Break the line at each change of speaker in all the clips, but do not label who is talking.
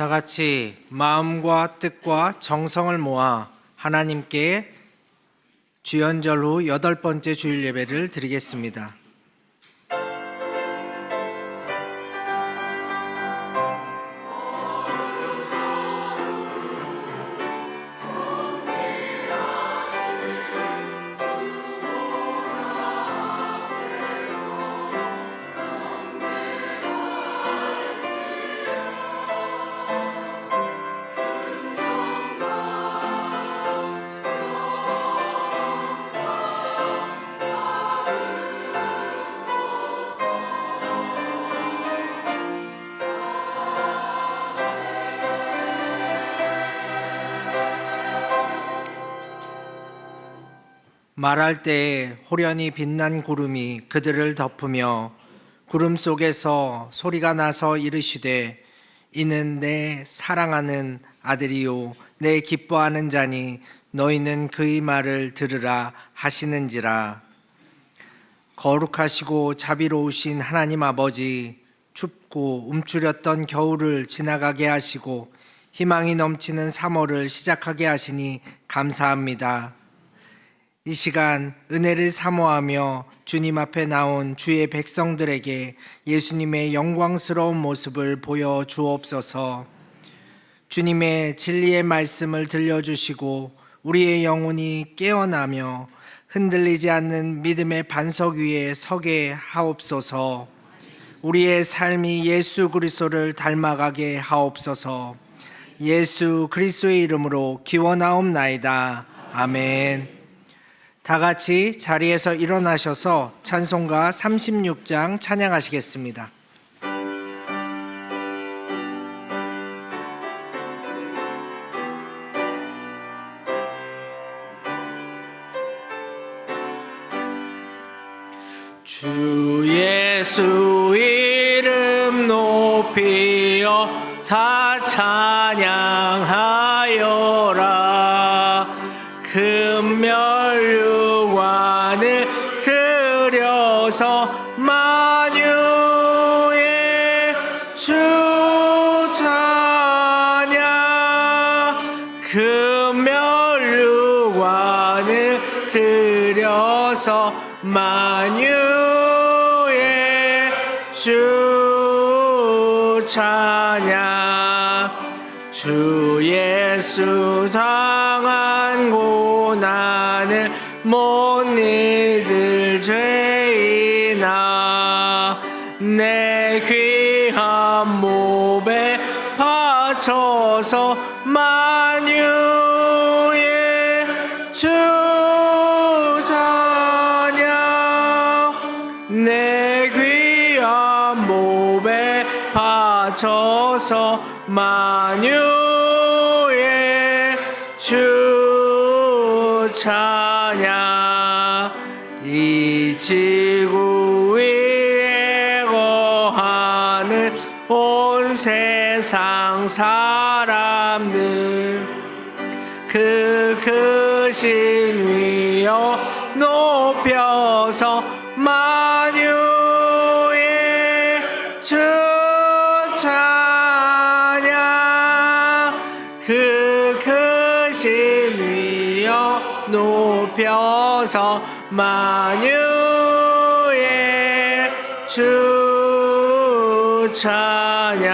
다 같이 마음과 뜻과 정성을 모아 하나님께 주연절 후 8번째 주일 예배를 드리겠습니다. 말할 때에 호련히 빛난 구름이 그들을 덮으며 구름 속에서 소리가 나서 이르시되 이는 내 사랑하는 아들이요 내 기뻐하는 자니 너희는 그의 말을 들으라 하시는지라. 거룩하시고 자비로우신 하나님 아버지, 춥고 움츠렸던 겨울을 지나가게 하시고 희망이 넘치는 3월을 시작하게 하시니 감사합니다. 이 시간 은혜를 사모하며 주님 앞에 나온 주의 백성들에게 예수님의 영광스러운 모습을 보여 주옵소서. 주님의 진리의 말씀을 들려주시고 우리의 영혼이 깨어나며 흔들리지 않는 믿음의 반석 위에 서게 하옵소서. 우리의 삶이 예수 그리스도를 닮아가게 하옵소서. 예수 그리스도의 이름으로 기원하옵나이다. 아멘. 다 같이 자리에서 일어나셔서 찬송가 36장 찬양하시겠습니다. 주 예수 이름 높이어 다 찬양하여라. 금멸류관을 들여서 만유의 주 찬양. 금멸류관을 들여서 만유의 주 찬양. 주 예수 당한 고난을 못 잊을 죄인아 내 귀한 몸에 바쳐서 만유의 주 찬양. 내 귀한 몸에 바쳐서 만유의 주 찬양. 이 지구 위에 거하는 온 세상 사람들 그 크신 위여 높여서 만유의 주 찬양. 그 크신 위여 높여서 만유의 주 찬양.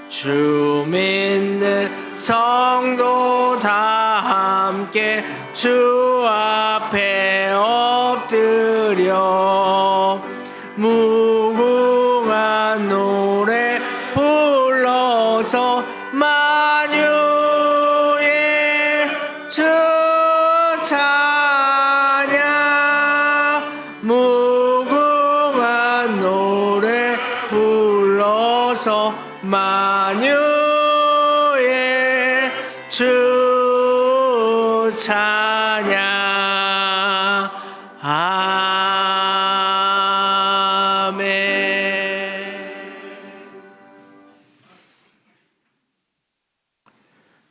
주 믿는 성도 다 함께 주 앞에 엎드려 무궁한 노래 불러서 만유의 주 찬양. 무궁한 노래 불러서 만유의 주 찬양. 아멘.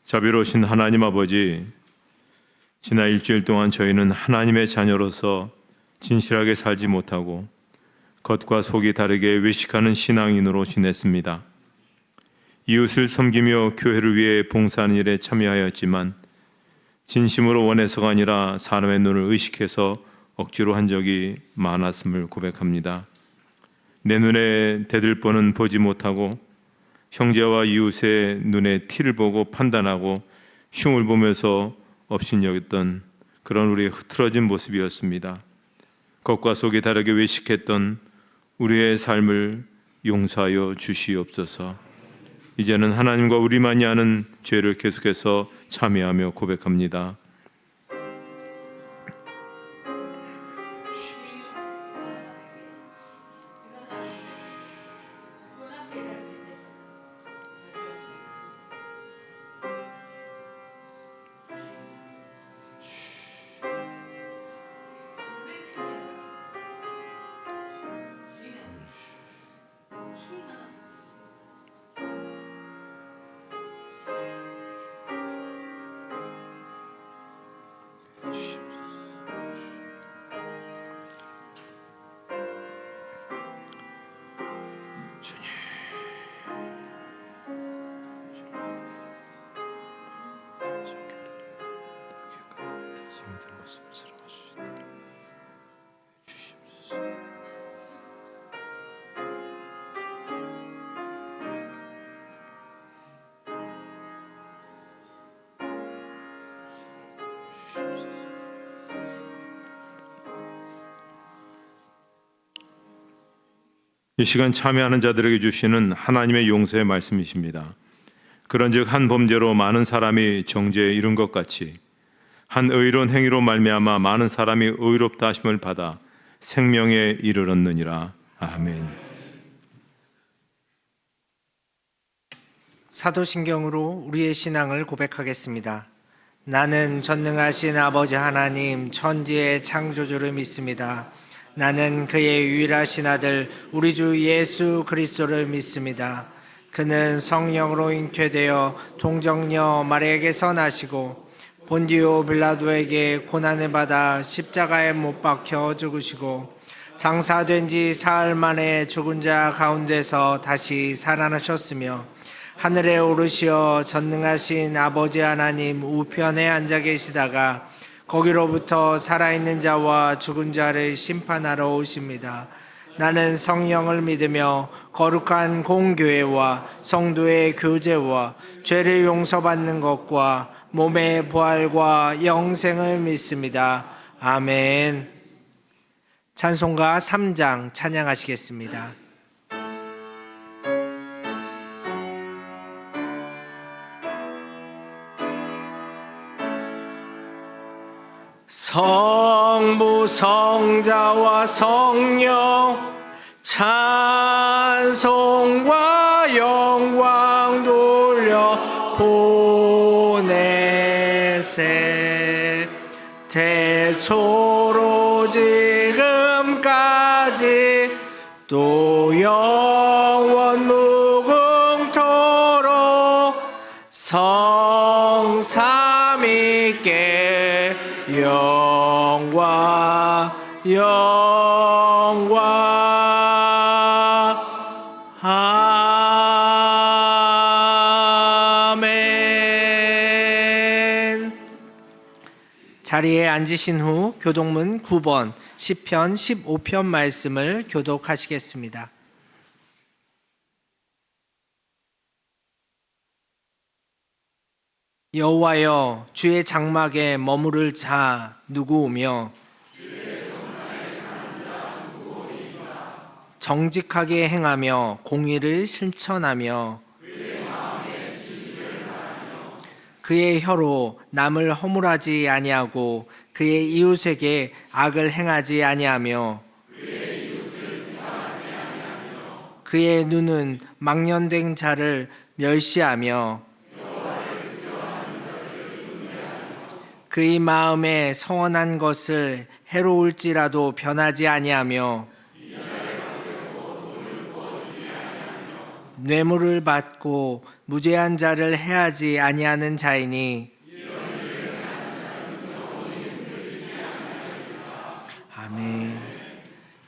자비로우신 하나님 아버지, 지난 일주일 동안 저희는 하나님의 자녀로서 진실하게 살지 못하고 겉과 속이 다르게 외식하는 신앙인으로 지냈습니다. 이웃을 섬기며 교회를 위해 봉사하는 일에 참여하였지만 진심으로 원해서가 아니라 사람의 눈을 의식해서 억지로 한 적이 많았음을 고백합니다. 내 눈에 대들보는 보지 못하고 형제와 이웃의 눈에 티를 보고 판단하고 흉을 보면서 업신여겼던 그런 우리의 흐트러진 모습이었습니다. 겉과 속이 다르게 외식했던 우리의 삶을 용서하여 주시옵소서. 이제는 하나님과 우리만이 아는 죄를 계속해서 참여하며 고백합니다. 이 시간 참여하는 자들에게 주시는 하나님의 용서의 말씀이십니다. 그런즉 한 범죄로 많은 사람이 정죄에 이른 것 같이 한 의로운 행위로 말미암아 많은 사람이 의롭다 하심을 받아 생명에 이르렀느니라. 아멘.
사도신경으로 우리의 신앙을 고백하겠습니다. 나는 전능하신 아버지 하나님 천지의 창조주를 믿습니다. 나는 그의 유일하신 아들 우리 주 예수 그리스도를 믿습니다. 그는 성령으로 잉태되어 동정녀 마리아에게서 나시고 본디오 빌라도에게 고난을 받아 십자가에 못 박혀 죽으시고 장사된 지 사흘 만에 죽은 자 가운데서 다시 살아나셨으며 하늘에 오르시어 전능하신 아버지 하나님 우편에 앉아 계시다가 거기로부터 살아있는 자와 죽은 자를 심판하러 오십니다. 나는 성령을 믿으며 거룩한 공교회와 성도의 교제와 죄를 용서받는 것과 몸의 부활과 영생을 믿습니다. 아멘. 찬송가 3장 찬양하시겠습니다. 성부 성자와 성령 찬송과 영광 돌려 보내세 태초로 지금까지 또 영원 무궁토록 성삼위께 영광 아멘. 자리에 앉으신 후 교독문 9번 시편 15편 말씀을 교독하시겠습니다. 여호와여 주의 장막에 머무를 자 누구오며 정직하게 행하며 공의를 실천하며 그의 혀로 남을 허물하지 아니하고 그의 이웃에게 악을 행하지 아니하며 그의 눈은 망령된 자를 멸시하며 그의 마음에 서원한 것을 해로울지라도 변하지 아니하며 뇌물을 받고 무죄한 자를 해하지 아니하는 자이니 아멘.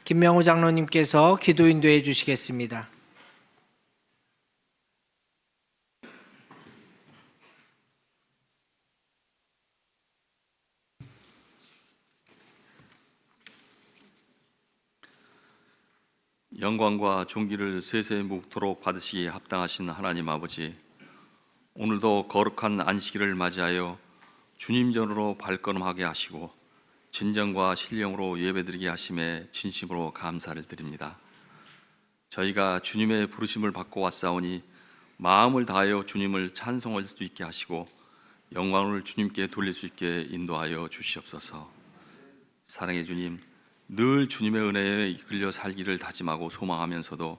김명호 장로님께서 기도 인도해 주시겠습니다.
영광과 존귀를 세세 묵도록 받으시기에 합당하신 하나님 아버지, 오늘도 거룩한 안식일을 맞이하여 주님 전으로 발걸음하게 하시고 진정과 신령으로 예배드리게 하심에 진심으로 감사를 드립니다. 저희가 주님의 부르심을 받고 왔사오니 마음을 다하여 주님을 찬송할 수 있게 하시고 영광을 주님께 돌릴 수 있게 인도하여 주시옵소서. 사랑의 주님, 늘 주님의 은혜에 이끌려 살기를 다짐하고 소망하면서도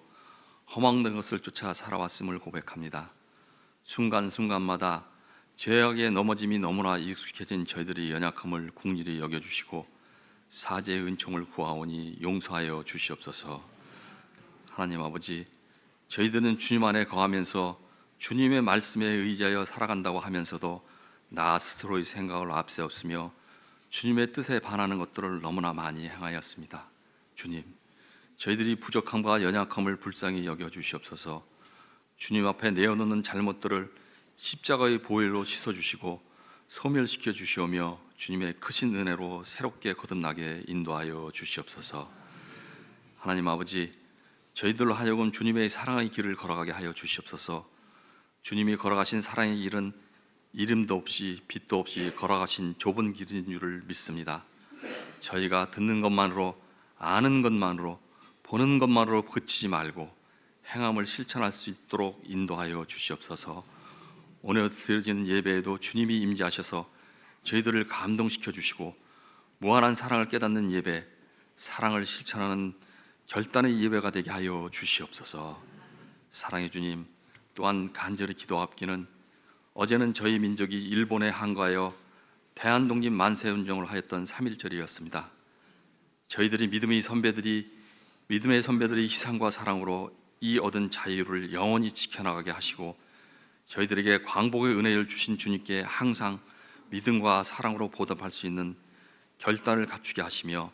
허망된 것을 쫓아 살아왔음을 고백합니다. 순간순간마다 죄악에 넘어짐이 너무나 익숙해진 저희들의 연약함을 긍휼히 여겨주시고 사죄의 은총을 구하오니 용서하여 주시옵소서. 하나님 아버지, 저희들은 주님 안에 거하면서 주님의 말씀에 의지하여 살아간다고 하면서도 나 스스로의 생각을 앞세웠으며 주님의 뜻에 반하는 것들을 너무나 많이 행하였습니다. 주님, 저희들이 부족함과 연약함을 불쌍히 여겨주시옵소서. 주님 앞에 내어놓는 잘못들을 십자가의 보혈로 씻어주시고 소멸시켜 주시오며 주님의 크신 은혜로 새롭게 거듭나게 인도하여 주시옵소서. 하나님 아버지, 저희들로 하여금 주님의 사랑의 길을 걸어가게 하여 주시옵소서. 주님이 걸어가신 사랑의 길은 이름도 없이 빛도 없이 걸어가신 좁은 길인 줄을 믿습니다. 저희가 듣는 것만으로, 아는 것만으로, 보는 것만으로 그치지 말고 행함을 실천할 수 있도록 인도하여 주시옵소서. 오늘 드려지는 예배에도 주님이 임재하셔서 저희들을 감동시켜 주시고 무한한 사랑을 깨닫는 예배, 사랑을 실천하는 결단의 예배가 되게 하여 주시옵소서. 사랑의 주님, 또한 간절히 기도합기는 어제는 저희 민족이 일본에 항거하여 대한독립 만세운동을 하였던 3.1절이었습니다. 저희들이 믿음의 선배들이 희생과 사랑으로 이 얻은 자유를 영원히 지켜나가게 하시고 저희들에게 광복의 은혜를 주신 주님께 항상 믿음과 사랑으로 보답할 수 있는 결단을 갖추게 하시며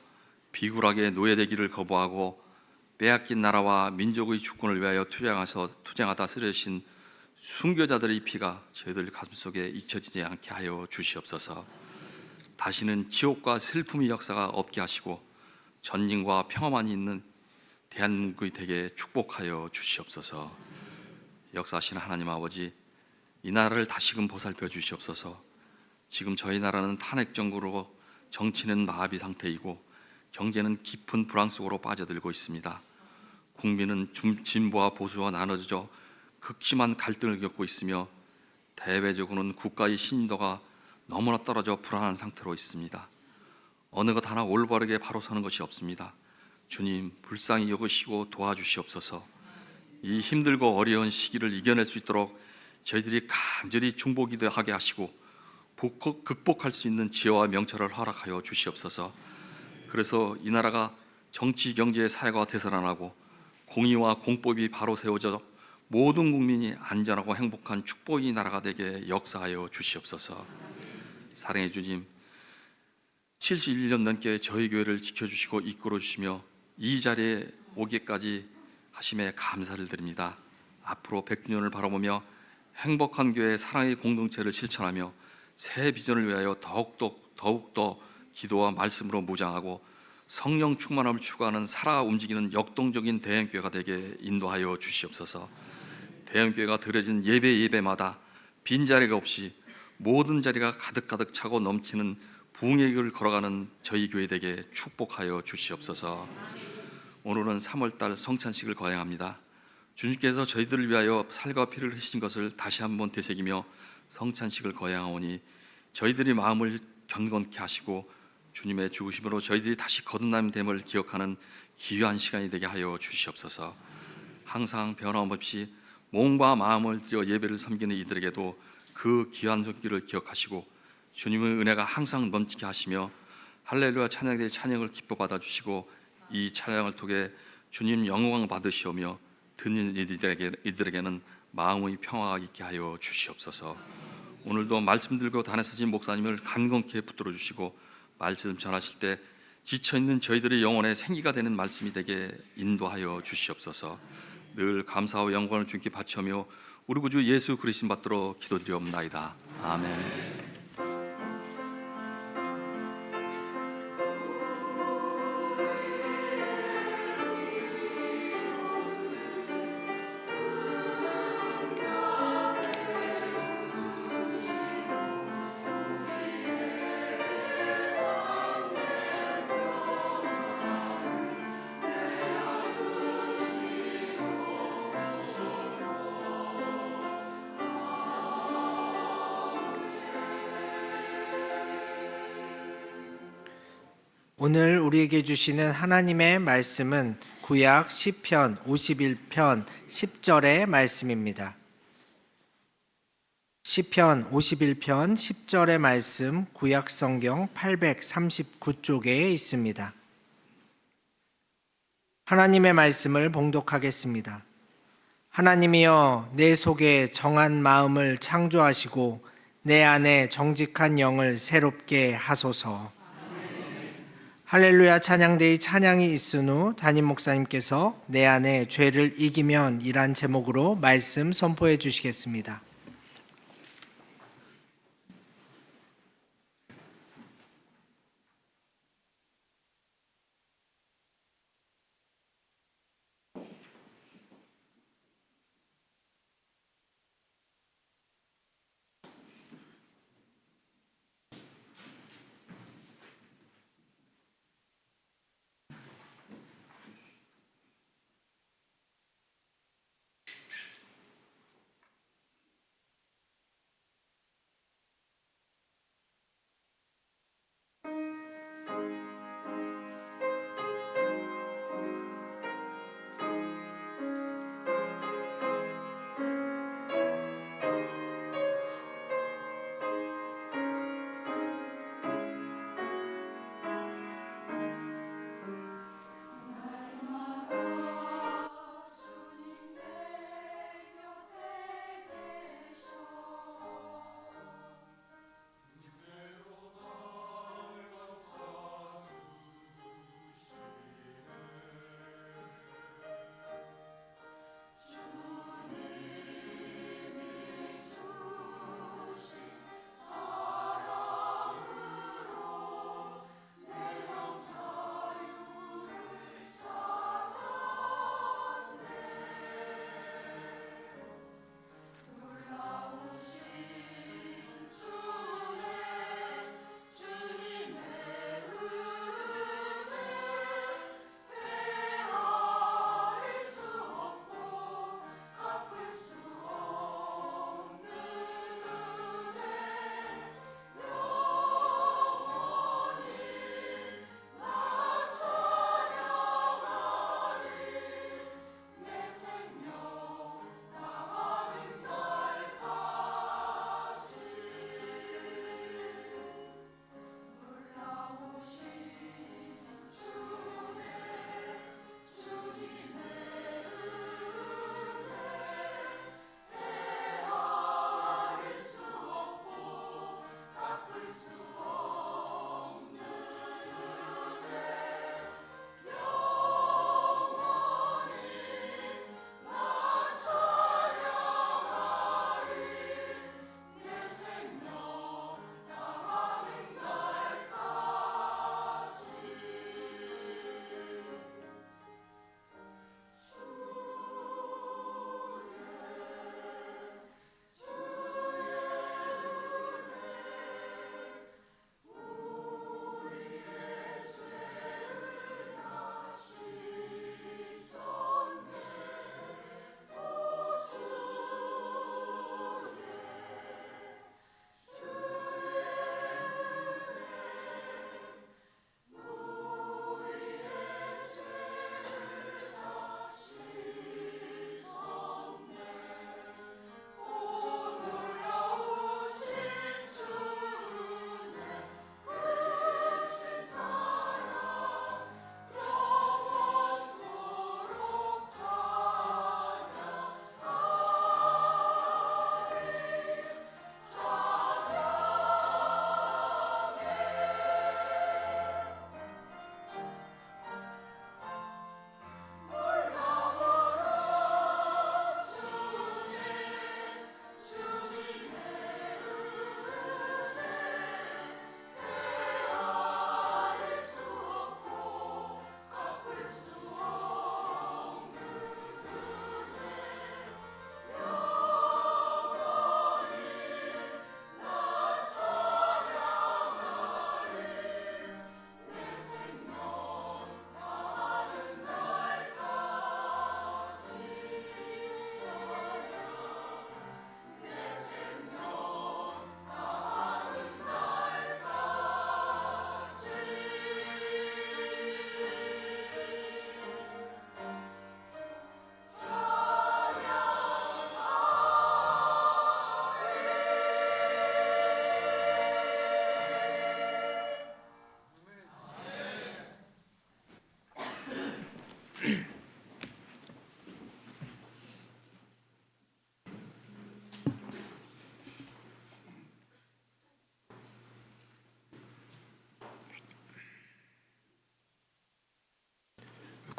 비굴하게 노예되기를 거부하고 빼앗긴 나라와 민족의 주권을 위하여 투쟁하다 쓰러진 순교자들의 피가 저희들 가슴속에 잊혀지지 않게 하여 주시옵소서. 다시는 지옥과 슬픔의 역사가 없게 하시고 전진과 평화만이 있는 대한민국이 되게 축복하여 주시옵소서. 역사하시는 하나님 아버지, 이 나라를 다시금 보살펴 주시옵소서. 지금 저희 나라는 탄핵 정부로 정치는 마비 상태이고 경제는 깊은 불황 속으로 빠져들고 있습니다. 국민은 진보와 보수와 나눠져 극심한 갈등을 겪고 있으며 대외적으로는 국가의 신인도가 너무나 떨어져 불안한 상태로 있습니다. 어느 것 하나 올바르게 바로 서는 것이 없습니다. 주님, 불쌍히 여기시고 도와주시옵소서. 이 힘들고 어려운 시기를 이겨낼 수 있도록 저희들이 간절히 중보기도하게 하시고 극복할 수 있는 지혜와 명철을 허락하여 주시옵소서. 그래서 이 나라가 정치, 경제, 사회가 되살아나고 공의와 공법이 바로 세워져 모든 국민이 안전하고 행복한 축복의 나라가 되게 역사하여 주시옵소서. 사랑의 주님, 71년 넘게 저희 교회를 지켜주시고 이끌어 주시며 이 자리에 오기까지 하심에 감사를 드립니다. 앞으로 100년을 바라보며 행복한 교회 사랑의 공동체를 실천하며 새 비전을 위하여 더욱더 기도와 말씀으로 무장하고 성령 충만함을 추구하는 살아 움직이는 역동적인 대형교회가 되게 인도하여 주시옵소서. 대형교회가 드려진 예배마다 빈자리가 없이 모든 자리가 가득 차고 넘치는 부흥의 길을 걸어가는 저희 교회 되게 축복하여 주시옵소서. 오늘은 3월달 성찬식을 거행합니다. 주님께서 저희들을 위하여 살과 피를 흘리신 것을 다시 한번 되새기며 성찬식을 거행하오니 저희들이 마음을 경건케 하시고 주님의 죽으심으로 저희들이 다시 거듭남됨을 기억하는 귀한 시간이 되게 하여 주시옵소서. 항상 변함없이 몸과 마음을 들여 예배를 섬기는 이들에게도 그 귀한 손길을 기억하시고 주님의 은혜가 항상 넘치게 하시며 할렐루야 찬양의 찬양을 기뻐 받아주시고 이 찬양을 통해 주님 영광 받으시오며 듣는 이들에게는 마음의 평화가 있게 하여 주시옵소서. 오늘도 말씀 들고 단에 서신 목사님을 간곡히 붙들어 주시고 말씀 전하실 때 지쳐있는 저희들의 영혼에 생기가 되는 말씀이 되게 인도하여 주시옵소서. 늘 감사와 영광을 주님께 바치며 우리 구주 예수 그리스도 받들어 기도드리옵나이다. 아멘.
오늘 우리에게 주시는 하나님의 말씀은 구약 시편 51편 10절의 말씀입니다. 시편 51편 10절의 말씀 구약 성경 839쪽에 있습니다. 하나님의 말씀을 봉독하겠습니다. 하나님이여 내 속에 정한 마음을 창조하시고 내 안에 정직한 영을 새롭게 하소서. 할렐루야 찬양대의 찬양이 있은 후 담임 목사님께서 내 안에 죄를 이기면 이란 제목으로 말씀 선포해 주시겠습니다.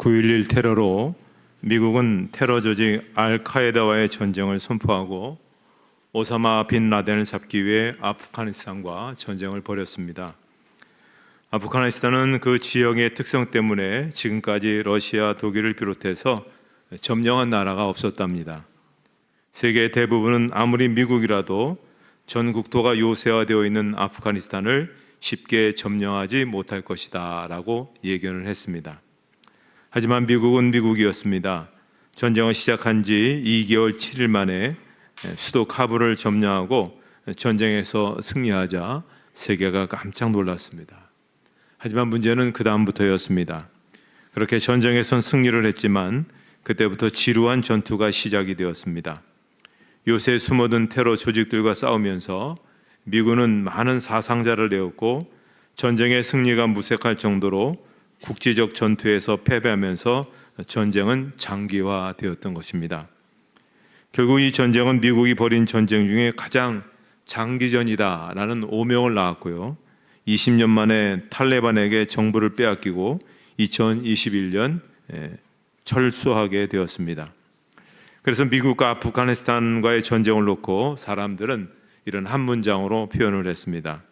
9.11 테러로 미국은 테러 조직 알카에다와의 전쟁을 선포하고 오사마 빈 라덴을 잡기 위해 아프가니스탄과 전쟁을 벌였습니다. 아프가니스탄은 그 지역의 특성 때문에 지금까지 러시아, 독일을 비롯해서 점령한 나라가 없었답니다. 세계 대부분은 아무리 미국이라도 전 국토가 요새화되어 있는 아프가니스탄을 쉽게 점령하지 못할 것이다 라고 예견을 했습니다. 하지만 미국은 미국이었습니다. 전쟁을 시작한 지 2개월 7일 만에 수도 카불을 점령하고 전쟁에서 승리하자 세계가 깜짝 놀랐습니다. 하지만 문제는 그 다음부터였습니다. 그렇게 전쟁에선 승리를 했지만 그때부터 지루한 전투가 시작이 되었습니다. 요새 숨어든 테러 조직들과 싸우면서 미군은 많은 사상자를 내었고 전쟁의 승리가 무색할 정도로 국제적 전투에서 패배하면서 전쟁은 장기화되었던 것입니다. 결국 이 전쟁은 미국이 벌인 전쟁 중에 가장 장기전이다라는 오명을 낳았고요. 20년 만에 탈레반에게 정부를 빼앗기고 2021년 철수하게 되었습니다. 그래서 미국과 아프가니스탄과의 전쟁을 놓고 사람들은 이런 한 문장으로 표현을 했습니다.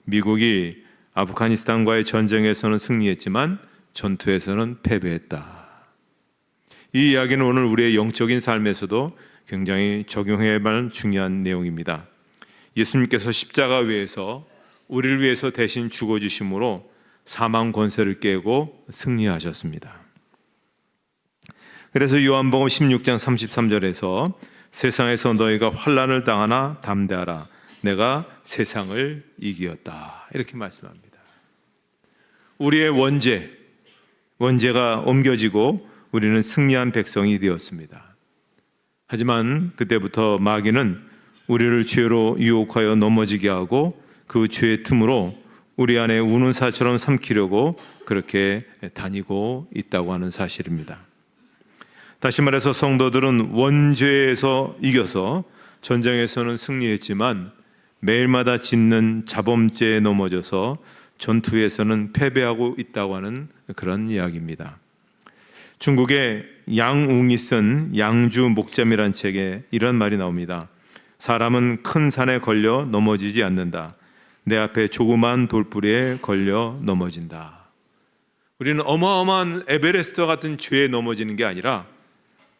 미국이 아프가니스탄과의 전쟁에서는 승리했지만 전투에서는 패배했다. 이 이야기는 오늘 우리의 영적인 삶에서도 굉장히 적용해야 할 중요한 내용입니다. 예수님께서 십자가 위에서 우리를 위해서 대신 죽어주심으로 사망 권세를 깨고 승리하셨습니다. 그래서 요한복음 16장 33절에서 세상에서 너희가 환난을 당하나 담대하라 내가 세상을 이기었다 이렇게 말씀합니다. 우리의 원죄가 옮겨지고 우리는 승리한 백성이 되었습니다. 하지만 그때부터 마귀는 우리를 죄로 유혹하여 넘어지게 하고 그 죄의 틈으로 우리 안에 우는 사처럼 삼키려고 그렇게 다니고 있다고 하는 사실입니다. 다시 말해서 성도들은 원죄에서 이겨서 전쟁에서는 승리했지만 매일마다 짓는 자범죄에 넘어져서 전투에서는 패배하고 있다고 하는 그런 이야기입니다. 중국의 양웅이 쓴 양주 목잠이란 책에 이런 말이 나옵니다. 사람은 큰 산에 걸려 넘어지지 않는다. 내 앞에 조그만 돌부리에 걸려 넘어진다. 우리는 어마어마한 에베레스트 같은 죄에 넘어지는 게 아니라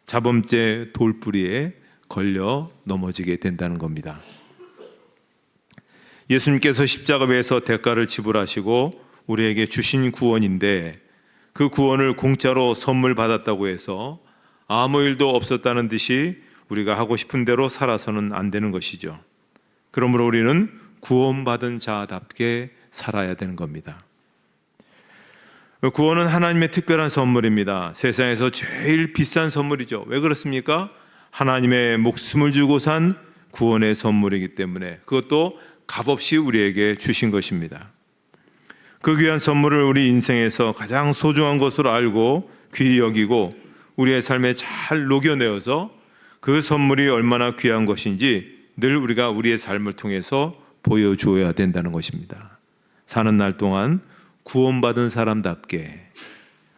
자범죄 돌부리에 걸려 넘어지게 된다는 겁니다. 예수님께서 십자가에서 대가를 지불하시고 우리에게 주신 구원인데 그 구원을 공짜로 선물 받았다고 해서 아무 일도 없었다는 듯이 우리가 하고 싶은 대로 살아서는 안 되는 것이죠. 그러므로 우리는 구원받은 자답게 살아야 되는 겁니다. 구원은 하나님의 특별한 선물입니다. 세상에서 제일 비싼 선물이죠. 왜 그렇습니까? 하나님의 목숨을 주고 산 구원의 선물이기 때문에 그것도 값없이 우리에게 주신 것입니다. 그 귀한 선물을 우리 인생에서 가장 소중한 것으로 알고 귀히 여기고 우리의 삶에 잘 녹여내어서 그 선물이 얼마나 귀한 것인지 늘 우리가 우리의 삶을 통해서 보여주어야 된다는 것입니다. 사는 날 동안 구원받은 사람답게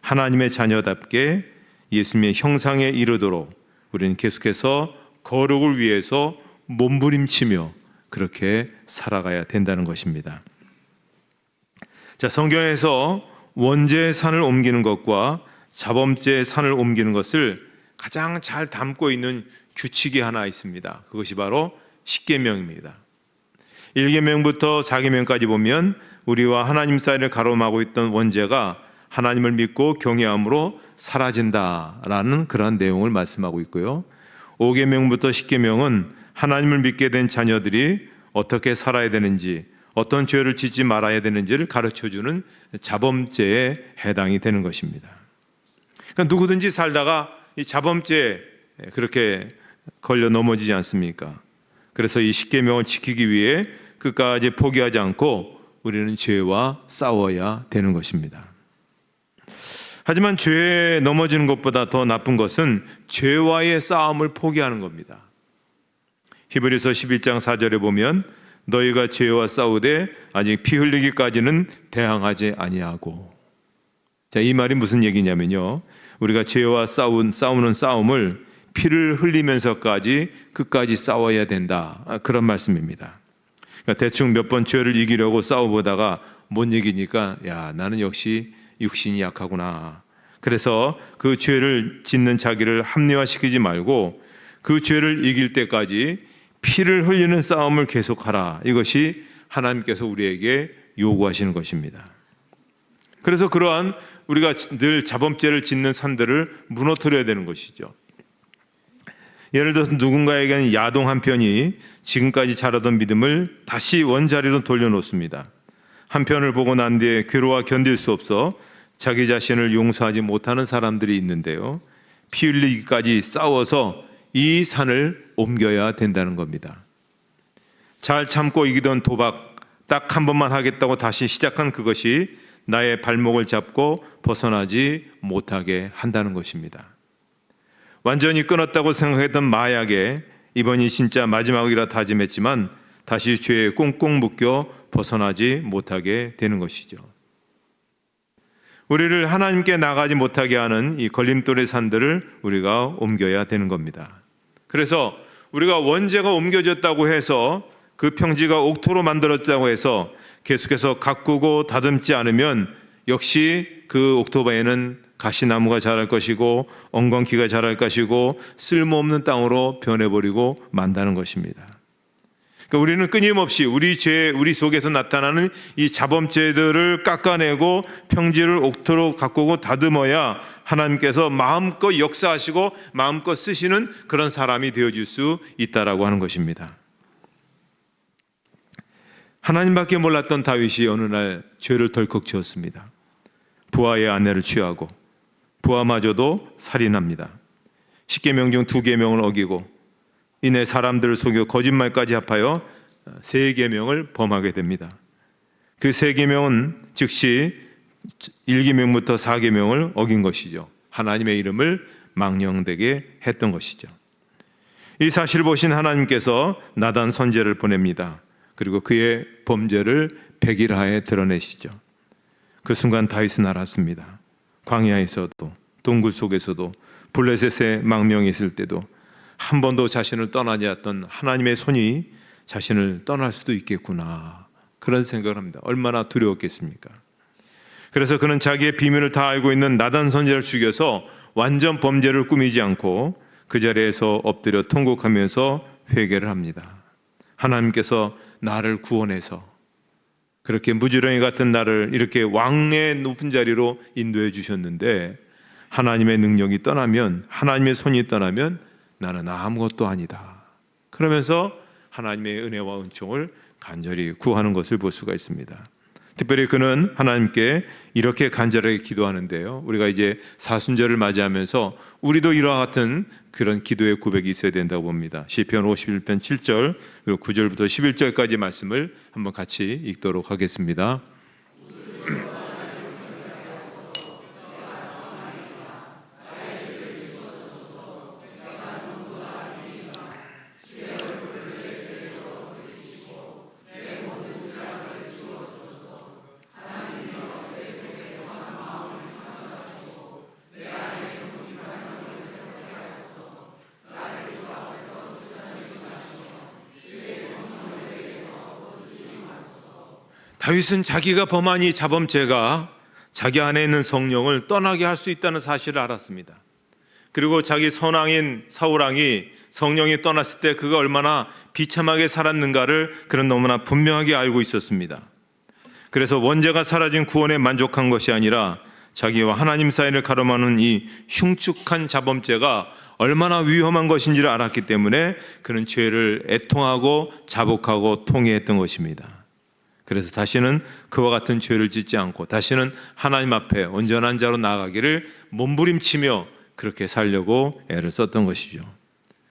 하나님의 자녀답게 예수님의 형상에 이르도록 우리는 계속해서 거룩을 위해서 몸부림치며 그렇게 살아가야 된다는 것입니다. 자, 성경에서 원죄의 산을 옮기는 것과 자범죄의 산을 옮기는 것을 가장 잘 담고 있는 규칙이 하나 있습니다. 그것이 바로 십계명입니다. 1계명부터 4계명까지 보면 우리와 하나님 사이를 가로막고 있던 원죄가 하나님을 믿고 경외함으로 사라진다라는 그런 내용을 말씀하고 있고요. 5계명부터 10계명은 하나님을 믿게 된 자녀들이 어떻게 살아야 되는지, 어떤 죄를 짓지 말아야 되는지를 가르쳐주는 자범죄에 해당이 되는 것입니다. 그러니까 누구든지 살다가 이 자범죄에 그렇게 걸려 넘어지지 않습니까? 그래서 이 십계명을 지키기 위해 끝까지 포기하지 않고 우리는 죄와 싸워야 되는 것입니다. 하지만 죄에 넘어지는 것보다 더 나쁜 것은 죄와의 싸움을 포기하는 겁니다. 히브리서 11장 4절에 보면 너희가 죄와 싸우되 아직 피 흘리기까지는 대항하지 아니하고, 자, 이 말이 무슨 얘기냐면요, 우리가 죄와 싸우는 싸움을 피를 흘리면서까지 끝까지 싸워야 된다, 그런 말씀입니다. 그러니까 대충 몇 번 죄를 이기려고 싸워보다가 못 이기니까 야, 나는 역시 육신이 약하구나. 그래서 그 죄를 짓는 자기를 합리화시키지 말고 그 죄를 이길 때까지 피를 흘리는 싸움을 계속하라. 이것이 하나님께서 우리에게 요구하시는 것입니다. 그래서 그러한 우리가 늘 자범죄를 짓는 산들을 무너뜨려야 되는 것이죠. 예를 들어서 누군가에게는 야동 한 편이 지금까지 자라던 믿음을 다시 원자리로 돌려놓습니다. 한 편을 보고 난 뒤에 괴로워 견딜 수 없어 자기 자신을 용서하지 못하는 사람들이 있는데요, 피 흘리기까지 싸워서 이 산을 옮겨야 된다는 겁니다. 잘 참고 이기던 도박 딱 한 번만 하겠다고 다시 시작한 그것이 나의 발목을 잡고 벗어나지 못하게 한다는 것입니다. 완전히 끊었다고 생각했던 마약에 이번이 진짜 마지막이라 다짐했지만 다시 죄에 꽁꽁 묶여 벗어나지 못하게 되는 것이죠. 우리를 하나님께 나가지 못하게 하는 이 걸림돌의 산들을 우리가 옮겨야 되는 겁니다. 그래서 우리가 원죄가 옮겨졌다고 해서 그 평지가 옥토로 만들어졌다고 해서 계속해서 가꾸고 다듬지 않으면 역시 그 옥토바에는 가시나무가 자랄 것이고 엉겅퀴가 자랄 것이고 쓸모없는 땅으로 변해버리고 만다는 것입니다. 그러니까 우리는 끊임없이 우리 죄, 우리 속에서 나타나는 이 자범죄들을 깎아내고 평지를 옥토로 가꾸고 다듬어야 하나님께서 마음껏 역사하시고 마음껏 쓰시는 그런 사람이 되어질 수 있다라고 하는 것입니다. 하나님밖에 몰랐던 다윗이 어느 날 죄를 덜컥 지었습니다. 부하의 아내를 취하고 부하마저도 살인합니다. 10계명 중 2계명을 어기고 이내 사람들을 속여 거짓말까지 합하여 3계명을 범하게 됩니다. 그 3계명은 즉시 1계명부터 4계명을 어긴 것이죠. 하나님의 이름을 망령되게 했던 것이죠. 이 사실을 보신 하나님께서 나단 선지자를 보냅니다. 그리고 그의 범죄를 백일하에 드러내시죠. 그 순간 다윗은 알았습니다. 광야에서도 동굴 속에서도 블레셋의 망명이 있을 때도 한 번도 자신을 떠나지 않았던 하나님의 손이 자신을 떠날 수도 있겠구나, 그런 생각을 합니다. 얼마나 두려웠겠습니까? 그래서 그는 자기의 비밀을 다 알고 있는 나단 선지자를 죽여서 완전 범죄를 꾸미지 않고 그 자리에서 엎드려 통곡하면서 회개를 합니다. 하나님께서 나를 구원해서 그렇게 무지렁이 같은 나를 이렇게 왕의 높은 자리로 인도해 주셨는데 하나님의 능력이 떠나면, 하나님의 손이 떠나면 나는 아무것도 아니다. 그러면서 하나님의 은혜와 은총을 간절히 구하는 것을 볼 수가 있습니다. 특별히 그는 하나님께 이렇게 간절하게 기도하는데요, 우리가 이제 사순절을 맞이하면서 우리도 이와 같은 그런 기도의 고백이 있어야 된다고 봅니다. 시편 51편 7절 그리고 9절부터 11절까지 말씀을 한번 같이 읽도록 하겠습니다. 다윗은 자기가 범한 이 자범죄가 자기 안에 있는 성령을 떠나게 할 수 있다는 사실을 알았습니다. 그리고 자기 선왕인 사울왕이 성령이 떠났을 때 그가 얼마나 비참하게 살았는가를 그는 너무나 분명하게 알고 있었습니다. 그래서 원죄가 사라진 구원에 만족한 것이 아니라 자기와 하나님 사이를 가로막는 이 흉측한 자범죄가 얼마나 위험한 것인지를 알았기 때문에 그는 죄를 애통하고 자복하고 통회했던 것입니다. 그래서 다시는 그와 같은 죄를 짓지 않고 다시는 하나님 앞에 온전한 자로 나아가기를 몸부림치며 그렇게 살려고 애를 썼던 것이죠.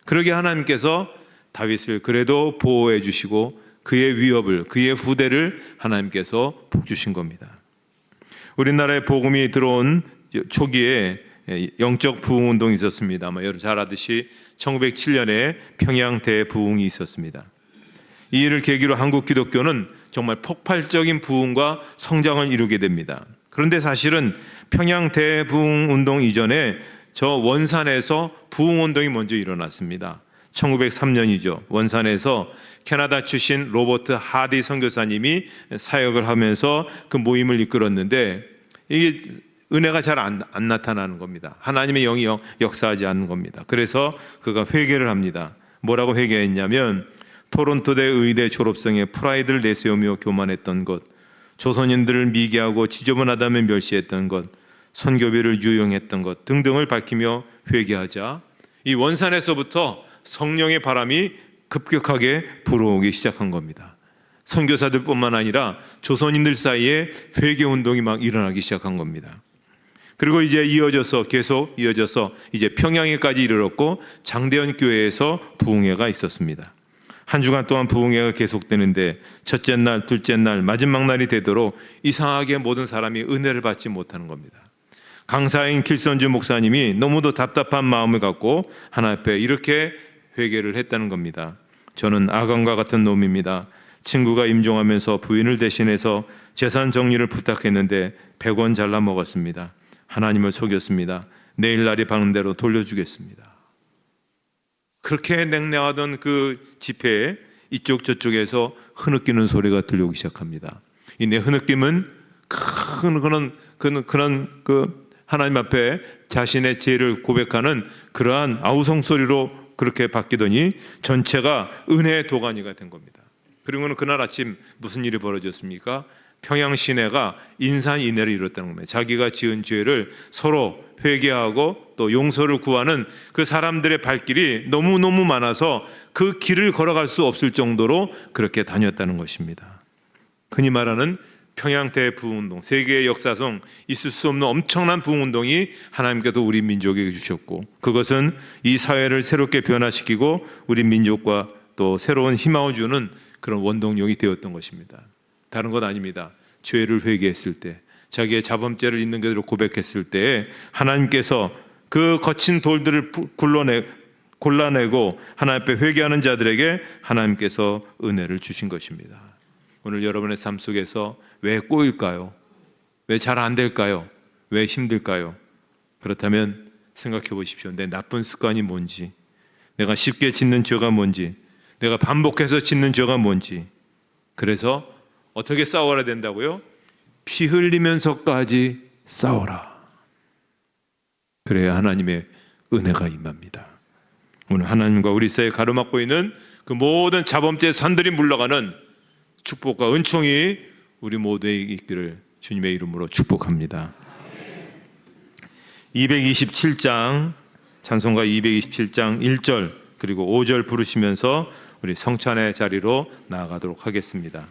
그러게 하나님께서 다윗을 그래도 보호해 주시고 그의 위협을, 그의 후대를 하나님께서 복주신 겁니다. 우리나라에 복음이 들어온 초기에 영적 부흥 운동이 있었습니다. 아마 여러분 잘 아듯이 1907년에 평양 대부흥이 있었습니다. 이 일을 계기로 한국 기독교는 정말 폭발적인 부흥과 성장을 이루게 됩니다. 그런데 사실은 평양 대부흥 운동 이전에 저 원산에서 부흥 운동이 먼저 일어났습니다. 1903년이죠. 원산에서 캐나다 출신 로버트 하디 선교사님이 사역을 하면서 그 모임을 이끌었는데 이게 은혜가 잘 안 나타나는 겁니다. 하나님의 영이 역사하지 않는 겁니다. 그래서 그가 회개를 합니다. 뭐라고 회개했냐면 토론토대 의대 졸업생의 프라이드를 내세우며 교만했던 것, 조선인들을 미개하고 지저분하다며 멸시했던 것, 선교비를 유용했던 것 등등을 밝히며 회개하자 이 원산에서부터 성령의 바람이 급격하게 불어오기 시작한 겁니다. 선교사들뿐만 아니라 조선인들 사이에 회개 운동이 막 일어나기 시작한 겁니다. 그리고 이제 계속 이어져서 이제 평양에까지 이르렀고 장대현 교회에서 부흥회가 있었습니다. 한 주간 동안 부흥회가 계속되는데 첫째 날, 둘째 날, 마지막 날이 되도록 이상하게 모든 사람이 은혜를 받지 못하는 겁니다. 강사인 길선주 목사님이 너무도 답답한 마음을 갖고 하나님 앞에 이렇게 회개를 했다는 겁니다. 저는 아간과 같은 놈입니다. 친구가 임종하면서 부인을 대신해서 재산 정리를 부탁했는데 100원 잘라 먹었습니다. 하나님을 속였습니다. 내일 날이 밝는 대로 돌려주겠습니다. 그렇게 냉랭하던 그 집회에 이쪽 저쪽에서 흐느끼는 소리가 들려오기 시작합니다. 이 내 흐느낌은 그런 하나님 앞에 자신의 죄를 고백하는 그러한 아우성 소리로 그렇게 바뀌더니 전체가 은혜의 도가니가 된 겁니다. 그리고는 그날 아침 무슨 일이 벌어졌습니까? 평양 시내가 인산인해를 이뤘다는 겁니다. 자기가 지은 죄를 서로 회개하고 또 용서를 구하는 그 사람들의 발길이 너무너무 많아서 그 길을 걸어갈 수 없을 정도로 그렇게 다녔다는 것입니다. 흔히 말하는 평양 대부흥운동, 세계의 역사상 있을 수 없는 엄청난 부흥운동이 하나님께서 우리 민족에게 주셨고, 그것은 이 사회를 새롭게 변화시키고 우리 민족과 또 새로운 희망을 주는 그런 원동력이 되었던 것입니다. 다른 것 아닙니다. 죄를 회개했을 때, 자기의 자범죄를 있는 그대로 고백했을 때 하나님께서 그 거친 돌들을 골라내고 하나님 앞에 회개하는 자들에게 하나님께서 은혜를 주신 것입니다. 오늘 여러분의 삶 속에서 왜 꼬일까요? 왜 잘 안 될까요? 왜 힘들까요? 그렇다면 생각해 보십시오. 내 나쁜 습관이 뭔지, 내가 쉽게 짓는 죄가 뭔지, 내가 반복해서 짓는 죄가 뭔지. 그래서 어떻게 싸워야 된다고요? 피 흘리면서까지 싸워라. 그래야 하나님의 은혜가 임합니다. 오늘 하나님과 우리 사이에 가로막고 있는 그 모든 자범죄 산들이 물러가는 축복과 은총이 우리 모두에게 있기를 주님의 이름으로 축복합니다. 227장 찬송가 227장 1절 그리고 5절 부르시면서 우리 성찬의 자리로 나아가도록 하겠습니다.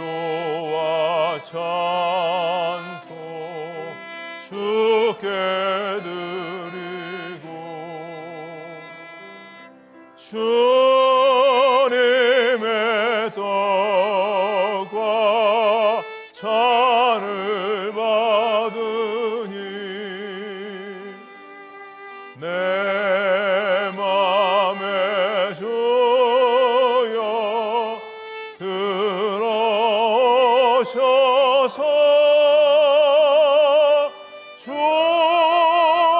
기도와 찬송 주께 드리고 주님의 떡과 잔을 받으니 내 맘에 주여 들어오셔서 주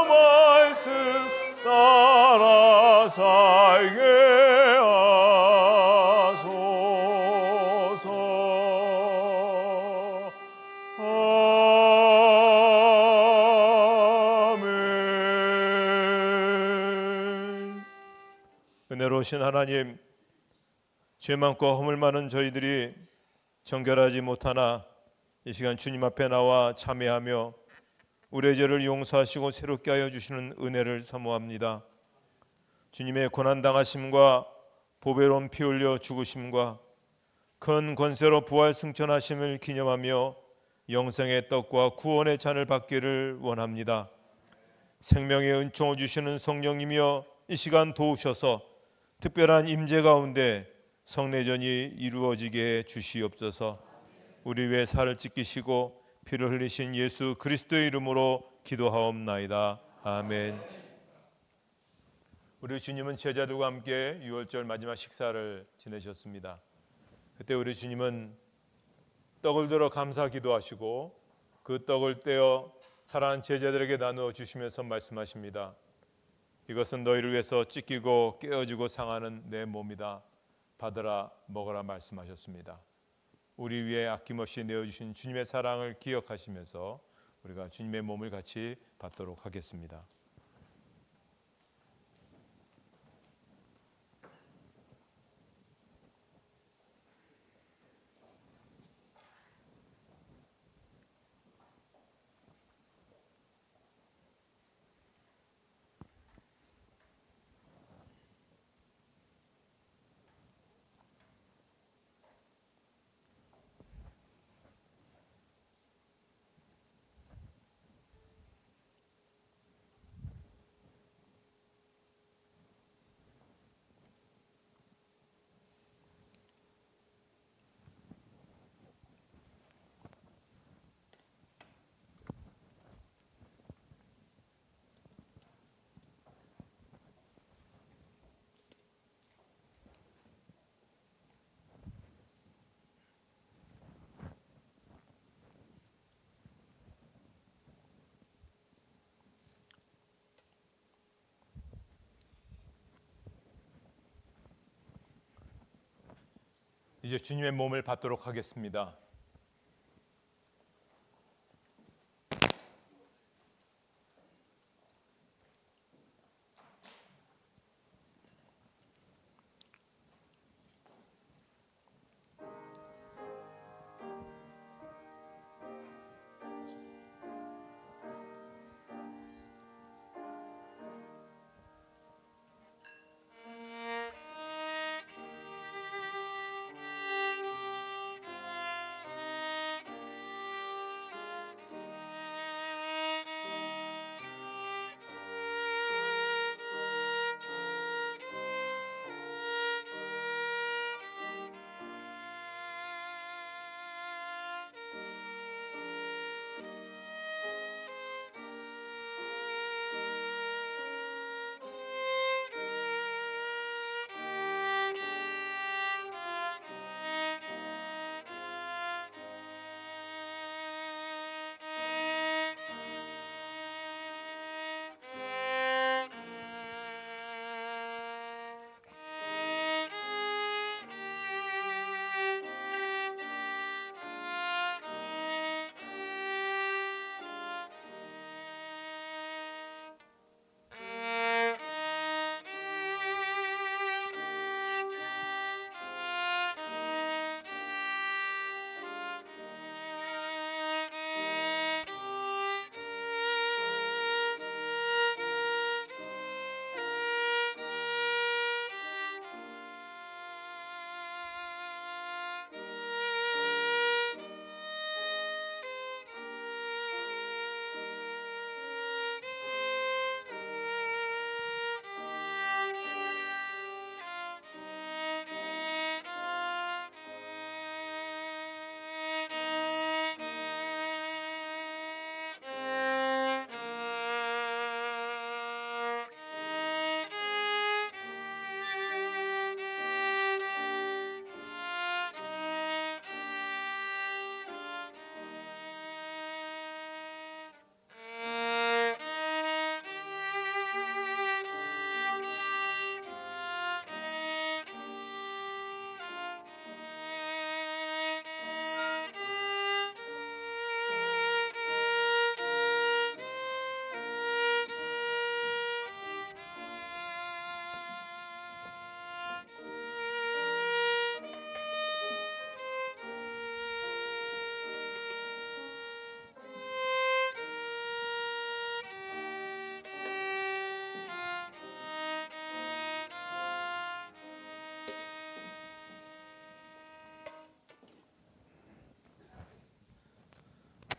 말씀 따라 살게 하소서. 은혜로우신 하나님, 죄 많고 허물 많은 저희들이 정결하지 못하나 이 시간 주님 앞에 나와 참회하며 우리의 죄를 용서하시고 새롭게 하여 주시는 은혜를 사모합니다. 주님의 고난당하심과 보배로운 피 흘려 죽으심과 큰 권세로 부활 승천하심을 기념하며 영생의 떡과 구원의 잔을 받기를 원합니다. 생명의 은총을 주시는 성령님이여 이 시간 도우셔서 특별한 임재 가운데 성례전이 이루어지게 주시옵소서. 우리 위해 살을 찢기시고 피를 흘리신 예수 그리스도의 이름으로 기도하옵나이다. 아멘. 우리 주님은 제자들과 함께 유월절 마지막 식사를 지내셨습니다. 그때 우리 주님은 떡을 들어 감사 기도하시고 그 떡을 떼어 사랑하는 제자들에게 나누어 주시면서 말씀하십니다. 이것은 너희를 위해서 찢기고 깨어지고 상하는 내 몸이다. 받으라 먹으라 말씀하셨습니다. 우리 위해 아낌없이 내어주신 주님의 사랑을 기억하시면서 우리가 주님의 몸을 같이 받도록 하겠습니다. 이제 주님의 몸을 받도록 하겠습니다.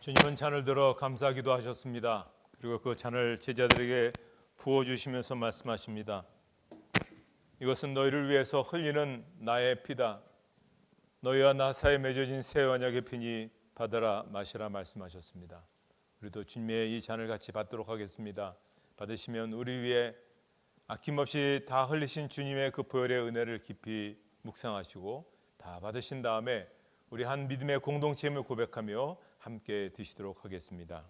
주님은 잔을 들어 감사하기도 하셨습니다. 그리고 그 잔을 제자들에게 부어주시면서 말씀하십니다. 이것은 너희를 위해서 흘리는 나의 피다. 너희와 나 사이에 맺어진 새 언약의 피니 받아라 마시라 말씀하셨습니다. 우리도 주님의 이 잔을 같이 받도록 하겠습니다. 받으시면 우리 위에 아낌없이 다 흘리신 주님의 그 보혈의 은혜를 깊이 묵상하시고 다 받으신 다음에 우리 한 믿음의 공동체임을 고백하며 함께 드시도록 하겠습니다.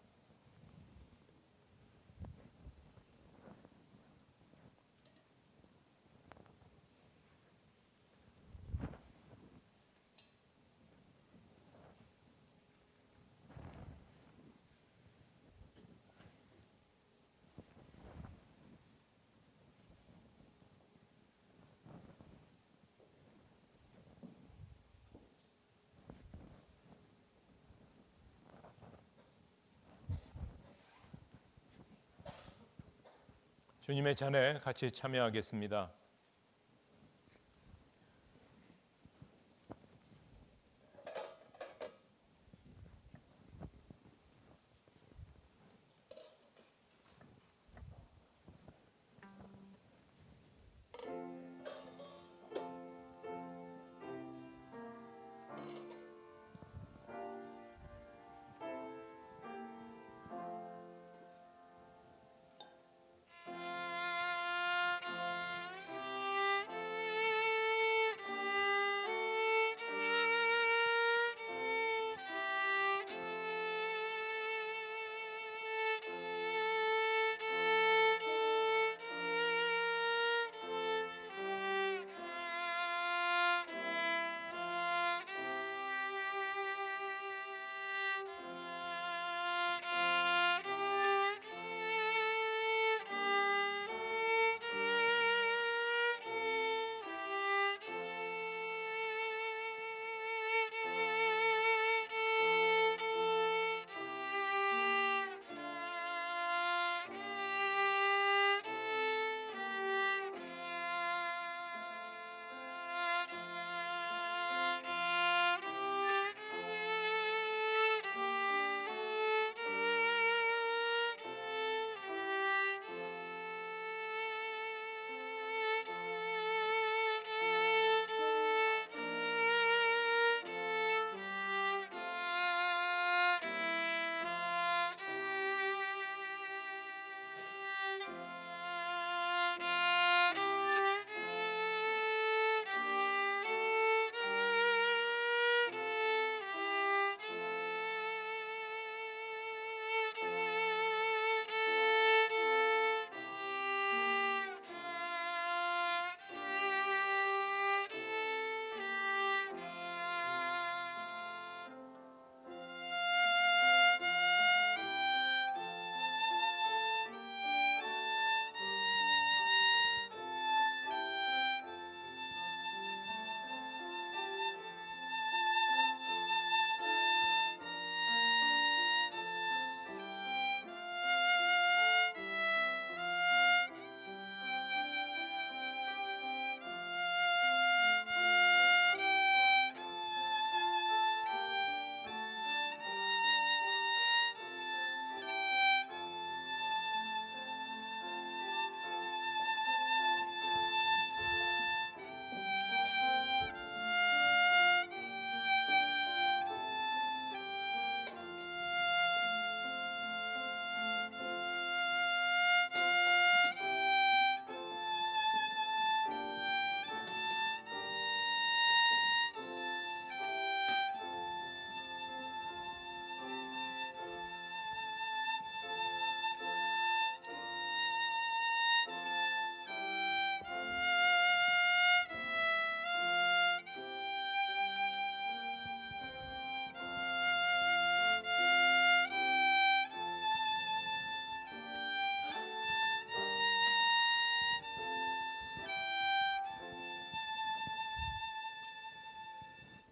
주님의 잔에 같이 참여하겠습니다.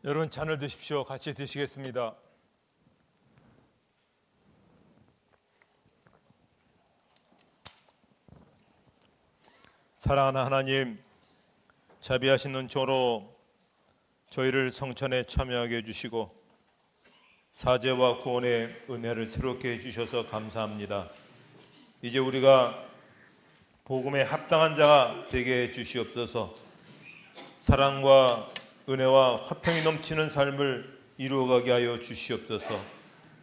여러분 잔을 드십시오. 같이 드시겠습니다. 사랑하는 하나님, 자비하시는 조로 저희를 성찬에 참여하게 해주시고 사죄와 구원의 은혜를 새롭게 해주셔서 감사합니다. 이제 우리가 복음에 합당한 자가 되게 해주시옵소서. 사랑과 은혜와 화평이 넘치는 삶을 이루어가게 하여 주시옵소서.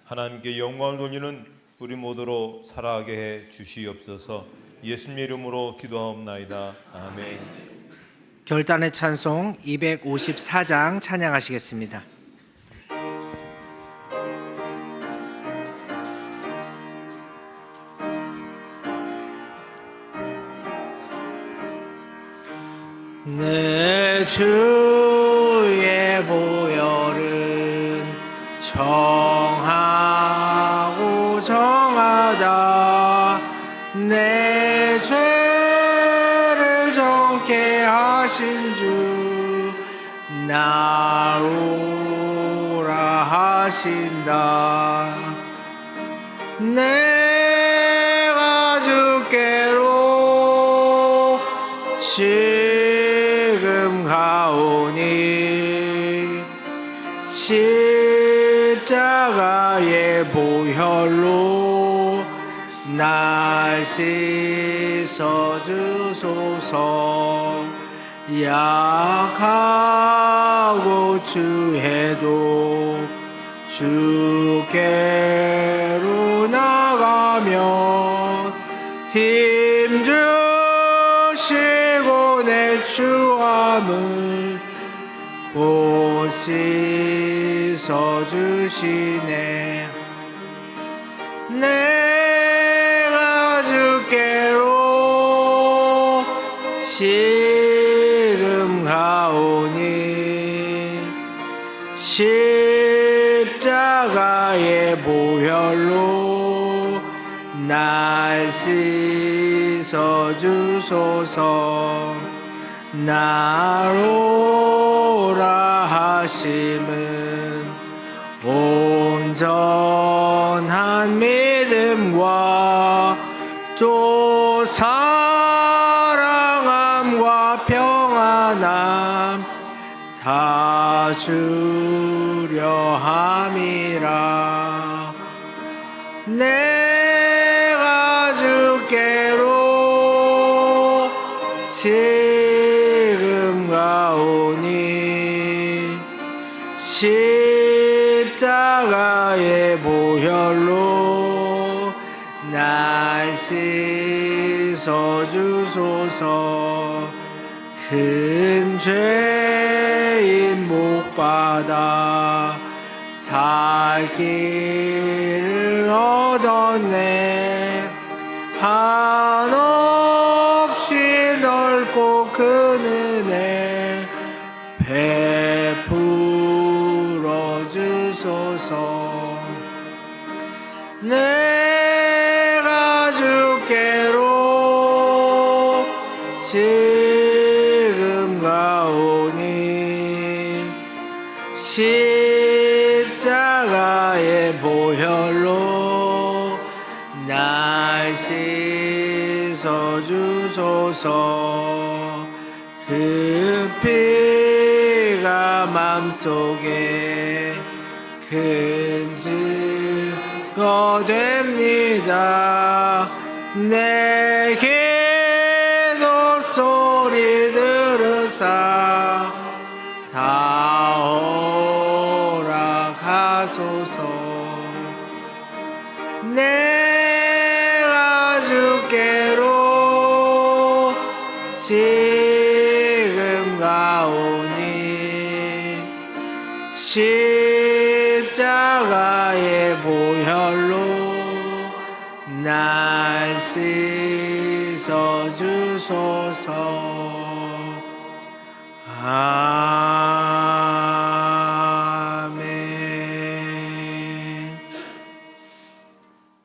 하나님께 영광을 돌리는 우리 모두로 살아가게 해 주시옵소서. 예수님 이름으로 기도하옵나이다. 아멘.
결단의 찬송 254장 찬양하시겠습니다. 내 주의 보혈은 정하고 정하다. 내 죄를 정케 하신 주 나로라 하신다. 내가 주께로 지금 가오니 십자가의 보혈로 날 씻어주소서. 약하고 주해도 주께로 나가면 힘주시고 내 추함을 못 씻어주시네. 내가 주께로 지금 가오니 십자가의 보혈로 날 씻어주소서. 나로라 하심은 온전한 믿음과 또 사랑함과 평안함 다 주려 함이라. 내가 주께로 지금 가오니 십자가의 보혈로 날 씻어주소서. 큰 죄인 못 받아 살 길을 얻었네. 한없이 넓고 큰 은혜 베풀어 주소서. 내가 주께로 지금 가오니 십자가의 보혈로 날 씻어주소서. 그 피가 맘속에 큰 증거 됩니다. 내 기도 소리 들으사 다 허락하소서. 내가 주께로 지금 가오니 십자가의 보혈로 날 씻어주소서. 아멘.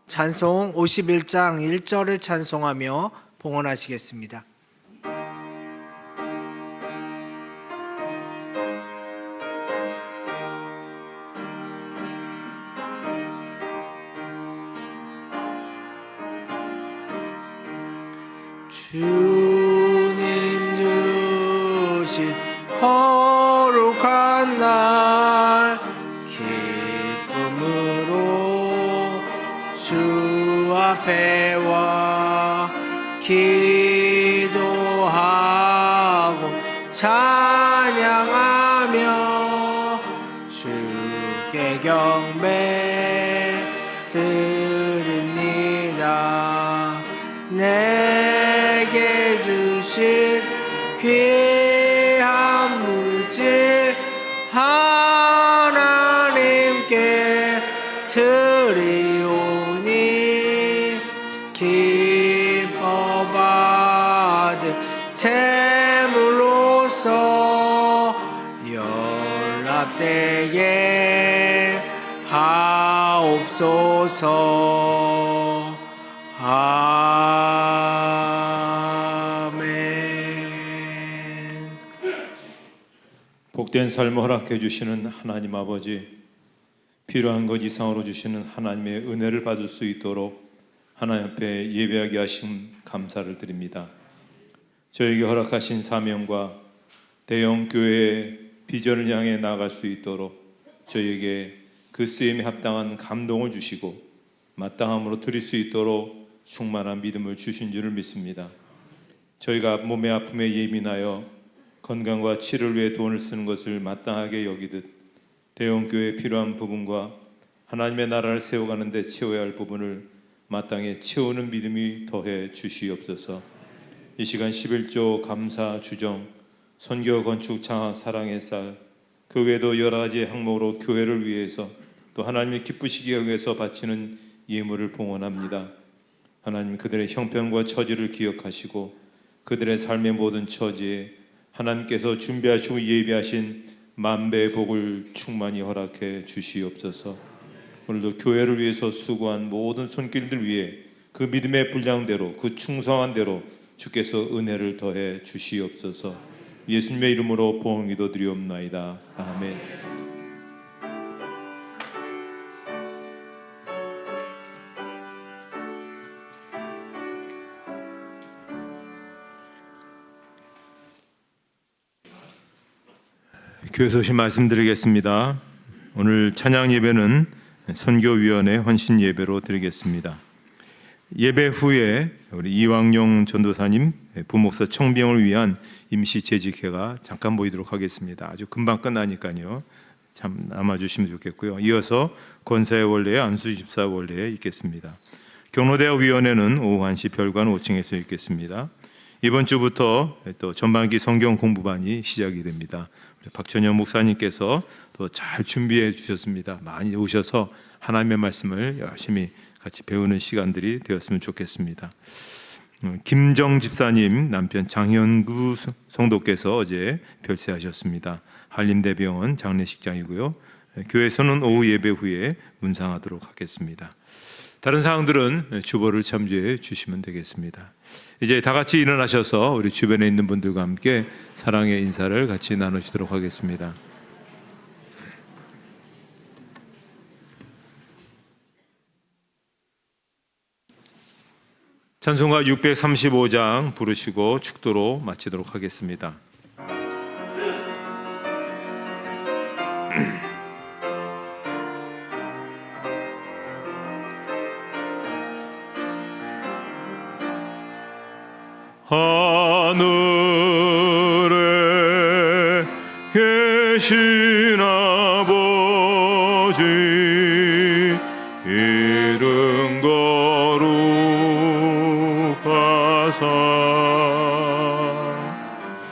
찬송 51장 1절을 찬송하며 봉헌하시겠습니다. 주님 주신 거룩한 날 기쁨을 기도하고 찬양하며 주께 경배 드립니다. 내게 주신 귀한 물질 하나님께 드리오니 기뻐 받을 제물로서 연락되게 하옵소서. 아멘.
복된 삶을 허락해 주시는 하나님 아버지, 필요한 것 이상으로 주시는 하나님의 은혜를 받을 수 있도록 하나님 앞에 예배하게 하신 감사를 드립니다. 저에게 허락하신 사명과 대형 교회의 비전을 향해 나아갈 수 있도록 저에게 그 쓰임에 합당한 감동을 주시고 마땅함으로 드릴 수 있도록 충만한 믿음을 주신 줄을 믿습니다. 저희가 몸의 아픔에 예민하여 건강과 치료를 위해 돈을 쓰는 것을 마땅하게 여기듯 대형교회에 필요한 부분과 하나님의 나라를 세워가는 데 채워야 할 부분을 마땅히 채우는 믿음이 더해 주시옵소서. 이 시간 11조 감사 주정, 선교 건축 장학 사랑의 쌀, 그 외에도 여러 가지 항목으로 교회를 위해서 또 하나님이 기쁘시기 위해서 바치는 예물을 봉헌합니다. 하나님, 그들의 형편과 처지를 기억하시고 그들의 삶의 모든 처지에 하나님께서 준비하시고 예비하신 만배의 복을 충만히 허락해 주시옵소서. 오늘도 교회를 위해서 수고한 모든 손길들 위해 그 믿음의 분량대로, 그 충성한 대로 주께서 은혜를 더해 주시옵소서. 예수님의 이름으로 봉헌 기도드리옵나이다. 아멘.
교회 소식 말씀드리겠습니다. 오늘 찬양 예배는 선교위원회 헌신 예배로 드리겠습니다. 예배 후에 우리 이왕용 전도사님 부목사 청빙을 위한 임시 재직회가 잠깐 보이도록 하겠습니다. 아주 금방 끝나니까요. 참 남아주시면 좋겠고요. 이어서 권사의 원례에 안수 집사 원례에 있겠습니다. 경로대학 위원회는 오후 1시 별관 5층에서 있겠습니다. 이번 주부터 또 전반기 성경 공부반이 시작이 됩니다. 박천영 목사님께서 또 잘 준비해 주셨습니다. 많이 오셔서 하나님의 말씀을 열심히 같이 배우는 시간들이 되었으면 좋겠습니다. 김정 집사님 남편 장현구 성도께서 어제 별세하셨습니다. 한림대병원 장례식장이고요. 교회에서는 오후 예배 후에 문상하도록 하겠습니다. 다른 사항들은 주보를 참조해 주시면 되겠습니다. 이제 다 같이 일어나셔서 우리 주변에 있는 분들과 함께 사랑의 인사를 같이 나누시도록 하겠습니다. 찬송가 635장 부르시고 축도로 마치도록 하겠습니다.
하늘에 계신 아버지 이름 거룩하사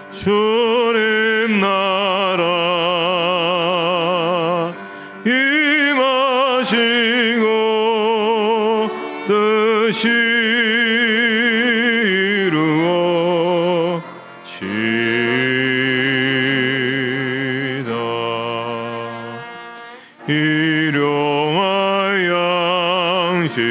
주님 나라 임하시고 뜻이 일용할 양식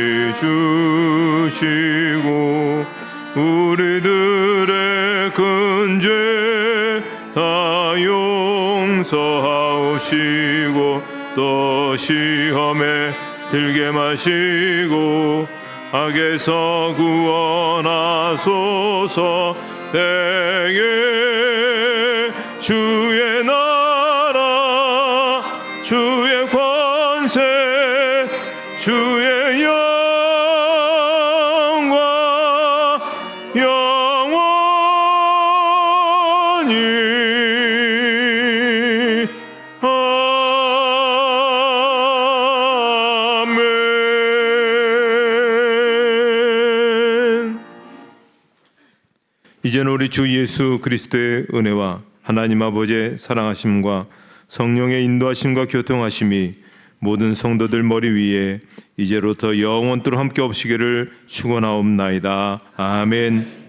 주시고 우리들의 큰 죄 다 용서하시고 또 시험에 들게 마시고 악에서 구원하소서. 대개 주의 나라 주의 권세 주의 영광
아멘. 이제는 우리 주 예수 그리스도의 은혜와 하나님 아버지의 사랑하심과 성령의 인도하심과 교통하심이 모든 성도들 머리 위에 이제로부터 영원토록 함께 없으기를 축원하옵나이다. 아멘.